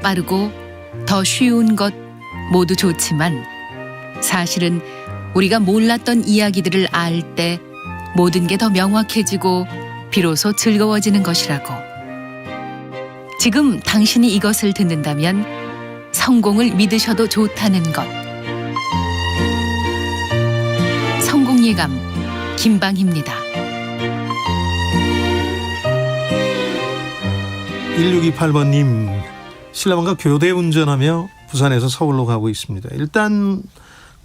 빠르고 더 쉬운 것 모두 좋지만 사실은 우리가 몰랐던 이야기들을 알 때 모든 게 더 명확해지고 비로소 즐거워지는 것이라고. 지금 당신이 이것을 듣는다면 성공을 믿으셔도 좋다는 것. 성공예감 김방희입니다. 1628번님, 신랑과 교대 운전하며 부산에서 서울로 가고 있습니다. 일단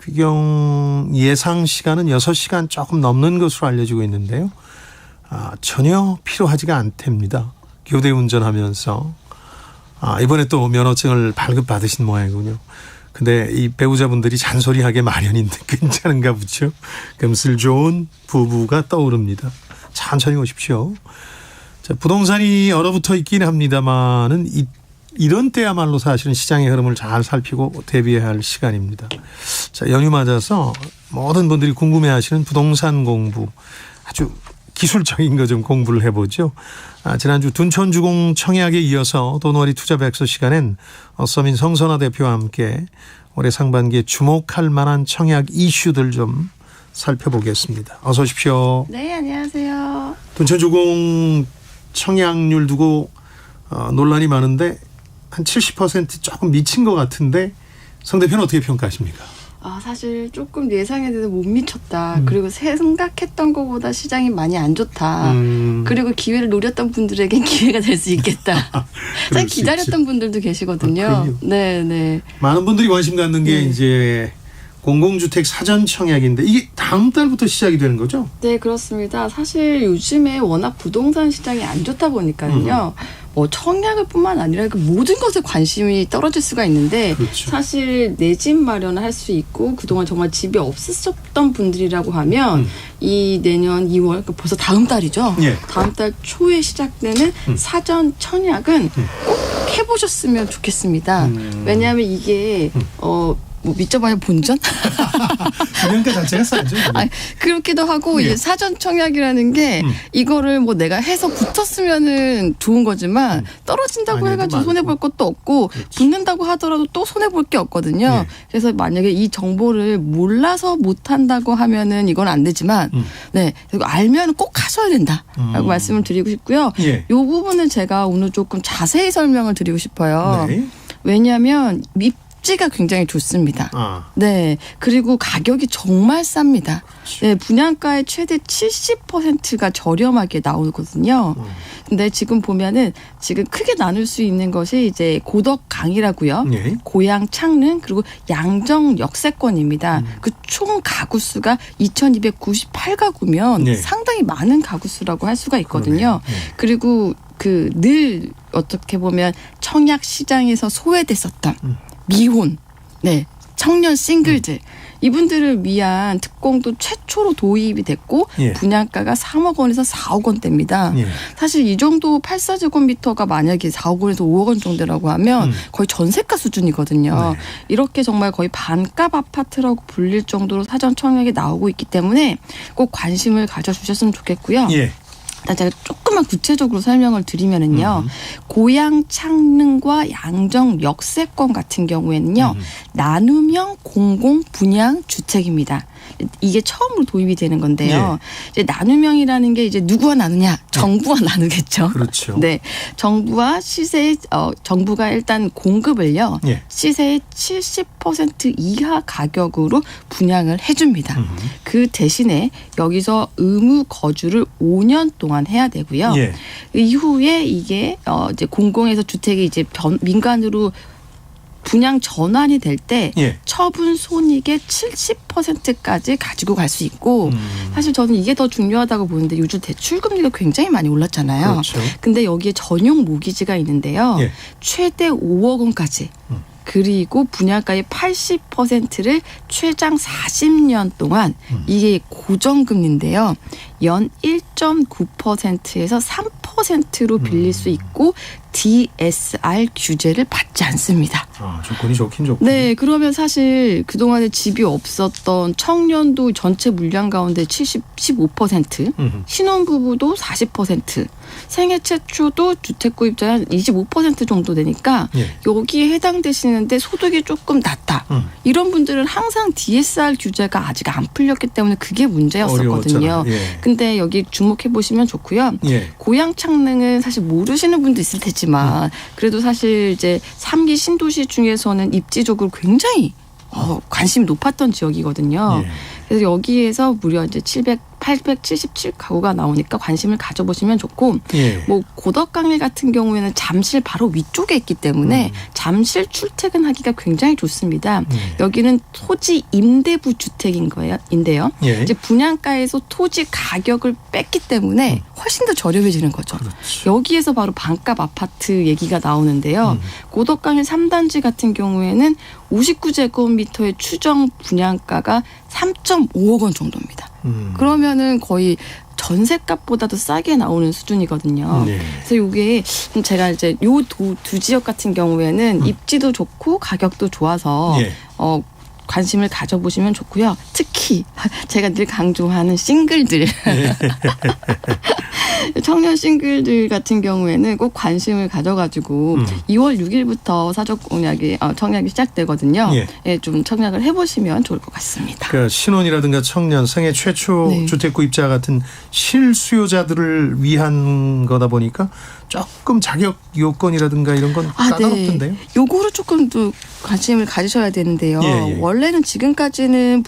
귀경 예상 시간은 6시간 조금 넘는 것으로 알려지고 있는데요. 전혀 필요하지가 않답니다. 교대 운전하면서. 이번에 또 면허증을 발급받으신 모양이군요. 근데 이 배우자분들이 잔소리하게 마련인데 괜찮은가 보죠. 금슬 좋은 부부가 떠오릅니다. 천천히 오십시오. 자, 부동산이 얼어붙어 있긴 합니다만은 이런 때야말로 사실은 시장의 흐름을 잘 살피고 대비해야 할 시간입니다. 자, 연휴 맞아서 모든 분들이 궁금해하시는 부동산 공부, 아주 기술적인 거 좀 공부를 해보죠. 지난주 둔촌주공 청약에 이어서 돈벌이 투자 백서 시간엔 서민 성선화 대표와 함께 올해 상반기에 주목할 만한 청약 이슈들 좀 살펴보겠습니다. 어서 오십시오. 네, 안녕하세요. 둔촌주공 청약률 두고 논란이 많은데 한 70% 조금 미친 것 같은데 성 대표는 어떻게 평가하십니까? 사실 조금 예상에 대해서 못 미쳤다. 그리고 생각했던 것보다 시장이 많이 안 좋다. 그리고 기회를 노렸던 분들에겐 기회가 될 수 있겠다. 사실 기다렸던 분들도 계시거든요. 네. 많은 분들이 관심 갖는 게 이제 공공주택 사전 청약인데 이게 다음 달부터 시작이 되는 거죠? 네, 그렇습니다. 사실 요즘에 워낙 부동산 시장이 안 좋다 보니까요. 청약을 뿐만 아니라 그 모든 것에 관심이 떨어질 수가 있는데 그렇죠. 사실 내 집 마련을 할 수 있고 그동안 정말 집이 없으셨던 분들이라고 하면 이 내년 2월 그러니까 벌써 다음 달이죠. 예. 다음 달 초에 시작되는 사전 청약은 꼭 해보셨으면 좋겠습니다. 왜냐하면 이게 믿져봐야 본전? 분양가 자체가 싸죠. 그렇기도 하고 예. 이제 사전 청약이라는 게 이거를 내가 해서 붙었으면은 좋은 거지만 떨어진다고 해가지고 손해 볼 것도 없고 그렇지. 붙는다고 하더라도 또 손해 볼 게 없거든요. 예. 그래서 만약에 이 정보를 몰라서 못 한다고 하면은 이건 안 되지만 네 그리고 알면 꼭 하셔야 된다라고 말씀을 드리고 싶고요. 예. 이 부분은 제가 오늘 조금 자세히 설명을 드리고 싶어요. 네. 왜냐하면 입지가 굉장히 좋습니다. 네. 그리고 가격이 정말 쌉니다. 네. 분양가의 최대 70%가 저렴하게 나오거든요. 근데 지금 보면은 지금 크게 나눌 수 있는 것이 이제 고덕강이라고요. 네. 고양 창릉 그리고 양정 역세권입니다. 그 총 가구 수가 2,298가구면 네. 상당히 많은 가구 수라고 할 수가 있거든요. 네. 그리고 늘 어떻게 보면 청약 시장에서 소외됐었던 미혼, 네, 청년 싱글들 이분들을 위한 특공도 최초로 도입이 됐고 예. 분양가가 3억 원에서 4억 원대입니다. 예. 사실 이 정도 84제곱미터가 만약에 4억 원에서 5억 원 정도라고 하면 거의 전세가 수준이거든요. 네. 이렇게 정말 거의 반값 아파트라고 불릴 정도로 사전 청약이 나오고 있기 때문에 꼭 관심을 가져주셨으면 좋겠고요. 예. 일단 제가 조금만 구체적으로 설명을 드리면은요. 고양 창릉과 양정 역세권 같은 경우에는요. 나눔형 공공 분양 주택입니다. 이게 처음으로 도입이 되는 건데요. 이제 나눔형이라는 게 이제 누구와 나누냐? 정부와 나누겠죠. 그렇죠. 네, 정부와 시세의 정부가 일단 공급을요. 예. 시세의 70% 이하 가격으로 분양을 해줍니다. 그 대신에 여기서 의무 거주를 5년 동안 해야 되고요. 예. 이후에 이게 이제 공공에서 주택이 이제 민간으로 분양 전환이 될 때 예. 처분 손익의 70%까지 가지고 갈 수 있고 사실 저는 이게 더 중요하다고 보는데 요즘 대출금리가 굉장히 많이 올랐잖아요. 그렇죠. 근데 여기에 전용 모기지가 있는데요. 예. 최대 5억 원까지 그리고 분양가의 80%를 최장 40년 동안 이게 고정금리인데요. 연 1.9%에서 3%로 빌릴 수 있고 DSR 규제를 받지 않습니다. 조건이 좋긴 좋고. 네, 그러면 사실 그동안에 집이 없었던 청년도 전체 물량 가운데 15%, 신혼부부도 40%, 생애 최초도 주택구입자의 한 25% 정도 되니까 예. 여기에 해당되시는데 소득이 조금 낮다. 이런 분들은 항상 DSR 규제가 아직 안 풀렸기 때문에 그게 문제였었거든요. 예. 근데 여기 주목해 보시면 좋고요. 예. 고향 창릉은 사실 모르시는 분도 있을 테지만 그래도 사실 이제 3기 신도시 중에서는 입지적으로 굉장히 관심이 높았던 지역이거든요. 예. 그래서 여기에서 무려 이제 877가구가 나오니까 관심을 가져보시면 좋고, 예. 뭐 고덕강일 같은 경우에는 잠실 바로 위쪽에 있기 때문에 잠실 출퇴근하기가 굉장히 좋습니다. 여기는 토지 임대부 주택인 거예요. 인데요. 예. 이제 분양가에서 토지 가격을 뺐기 때문에 훨씬 더 저렴해지는 거죠. 그렇죠. 여기에서 바로 반값 아파트 얘기가 나오는데요. 고덕강일 3단지 같은 경우에는 59제곱미터의 추정 분양가가 3.5억 원 정도입니다. 그러면은 거의 전세값보다도 싸게 나오는 수준이거든요. 네. 그래서 이게 제가 이제 요 두 지역 같은 경우에는 입지도 좋고 가격도 좋아서 예. 관심을 가져보시면 좋고요. 특히 제가 늘 강조하는 싱글들. 청년 싱글들 같은 경우에는 꼭 관심을 가져가지고 2월 6일부터 사적 공약이 청약이 시작되거든요. 예. 예, 좀 청약을 해보시면 좋을 것 같습니다. 그러니까 신혼이라든가 청년, 생애 최초 네. 주택구입자 같은 실수요자들을 위한 거다 보니까 조금 자격 요건이라든가 이런 건 까다롭던데요. 네. 요거를 조금 더 관심을 가지셔야 되는데요. 예. 원래는 지금까지는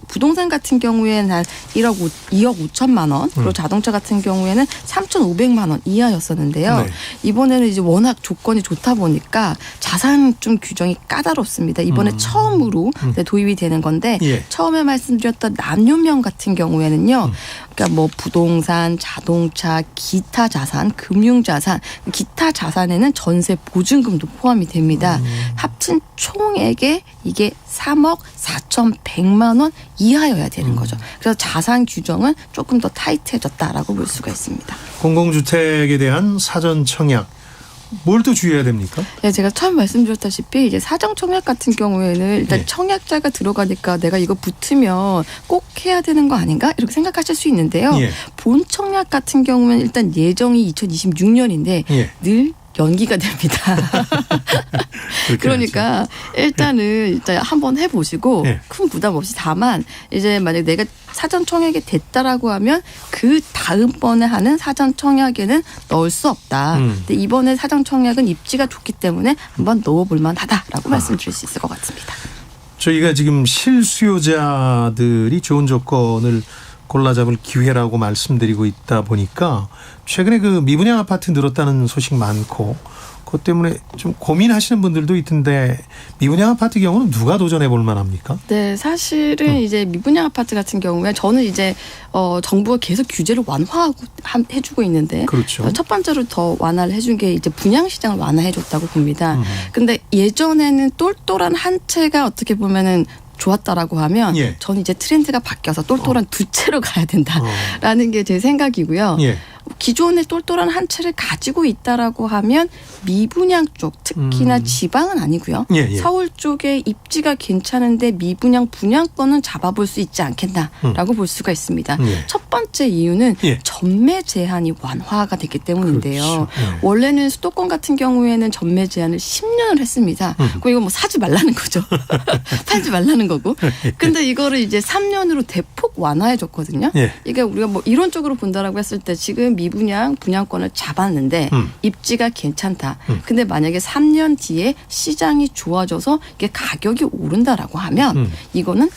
부동산 같은 경우에는 한 2억 5천만 원, 그리고 자동차 같은 경우에는 3,500만 원 이하였었는데요. 네. 이번에는 이제 워낙 조건이 좋다 보니까 자산 좀 규정이 까다롭습니다. 이번에 처음으로 도입이 되는 건데 예. 처음에 말씀드렸던 남녀명 같은 경우에는요. 그러니까 뭐 부동산, 자동차, 기타 자산, 금융자산, 기타 자산에는 전세 보증금도 포함이 됩니다. 합친 총액에 이게 3억 4,100만 원 이하여야 되는 거죠. 그래서 자산 규정은 조금 더 타이트해졌다라고 볼 수가 있습니다. 공공주택에 대한 사전 청약 뭘 또 주의해야 됩니까? 네, 제가 처음 말씀드렸다시피 이제 사전 청약 같은 경우에는 일단 네. 청약자가 들어가니까 내가 이거 붙으면 꼭 해야 되는 거 아닌가 이렇게 생각하실 수 있는데요. 예. 본 청약 같은 경우는 일단 예정이 2026년인데 예. 늘 연기가 됩니다. 그러니까 일단은 일단 한번 해보시고 예. 큰 부담 없이 다만 이제 만약 내가 사전 청약이 됐다라고 하면 그 다음번에 하는 사전 청약에는 넣을 수 없다. 근데 이번에 사전 청약은 입지가 좋기 때문에 한번 넣어볼 만하다라고 말씀드릴 수 있을 것 같습니다. 저희가 지금 실수요자들이 좋은 조건을 골라 잡을 기회라고 말씀드리고 있다 보니까 최근에 그 미분양 아파트 늘었다는 소식 많고 그것 때문에 좀 고민하시는 분들도 있던데 미분양 아파트 경우는 누가 도전해 볼 만합니까? 네, 사실은 이제 미분양 아파트 같은 경우에 저는 이제 정부가 계속 규제를 완화하고 해주고 있는데 그렇죠. 첫 번째로 더 완화를 해준 게 이제 분양 시장을 완화해줬다고 봅니다. 근데 예전에는 똘똘한 한 채가 어떻게 보면은 좋았다라고 하면 예. 저는 이제 트렌드가 바뀌어서 똘똘한 두 채로 가야 된다라는 게 제 생각이고요. 예. 기존에 똘똘한 한 채를 가지고 있다라고 하면 미분양 쪽 특히나 지방은 아니고요. 예. 서울 쪽에 입지가 괜찮은데 미분양 분양권은 잡아볼 수 있지 않겠나라고 볼 수가 있습니다. 예. 첫 번째 이유는 예. 전매 제한이 완화가 됐기 때문인데요. 그렇죠. 예. 원래는 수도권 같은 경우에는 전매 제한을 10년을 했습니다. 그럼 이거 뭐 사지 말라는 거죠. 팔지 말라는 거고. 근데 이거를 이제 3년으로 대폭 완화해줬거든요. 예. 이게 우리가 뭐 이론적으로 본다라고 했을 때 지금 미분양 분양권을 잡았는데 입지가 괜찮다. 근데 만약에 3년 뒤에 시장이 좋아져서 이게 가격이 오른다라고 하면 이거는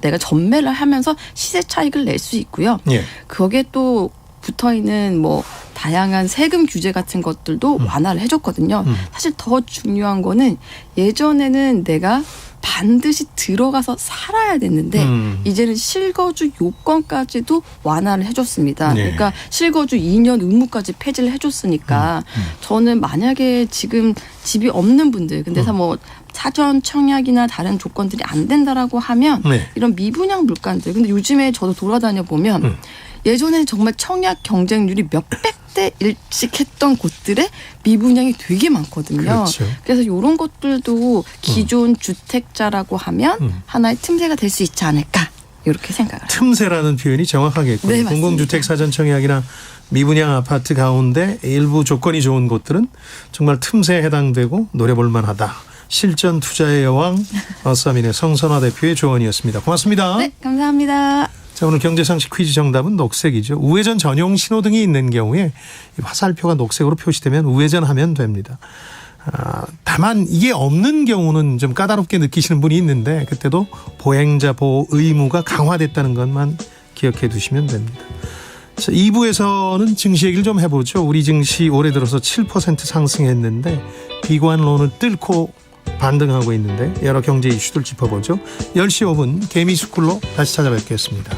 내가 전매를 하면서 시세 차익을 낼 수 있고요. 예. 거기에 또 붙어있는 뭐 다양한 세금 규제 같은 것들도 완화를 해줬거든요. 사실 더 중요한 거는 예전에는 내가 반드시 들어가서 살아야 됐는데 이제는 실거주 요건까지도 완화를 해줬습니다. 네. 그러니까 실거주 2년 의무까지 폐지를 해줬으니까 저는 만약에 지금 집이 없는 분들 근데 뭐 사전 청약이나 다른 조건들이 안 된다라고 하면 네. 이런 미분양 물건들 근데 요즘에 저도 돌아다녀 보면 예전에 정말 청약 경쟁률이 몇백 대 일씩 했던 곳들에 미분양이 되게 많거든요. 그렇죠. 그래서 이런 것들도 기존 주택자라고 하면 하나의 틈새가 될 수 있지 않을까 이렇게 생각을 합니다. 틈새라는 표현이 정확하겠군요. 네, 맞습니다. 공공주택 사전 청약이나 미분양 아파트 가운데 일부 조건이 좋은 곳들은 정말 틈새에 해당되고 노려볼 만하다. 실전 투자의 여왕 어싸민의 성선화 대표의 조언이었습니다. 고맙습니다. 네, 감사합니다. 자, 오늘 경제상식 퀴즈 정답은 녹색이죠. 우회전 전용 신호등이 있는 경우에 이 화살표가 녹색으로 표시되면 우회전하면 됩니다. 다만 이게 없는 경우는 좀 까다롭게 느끼시는 분이 있는데 그때도 보행자 보호 의무가 강화됐다는 것만 기억해 두시면 됩니다. 자, 2부에서는 증시 얘기를 좀 해보죠. 우리 증시 올해 들어서 7% 상승했는데 비관론을 뚫고 반등하고 있는데 여러 경제 이슈들 짚어보죠. 10시 5분 개미스쿨로 다시 찾아뵙겠습니다.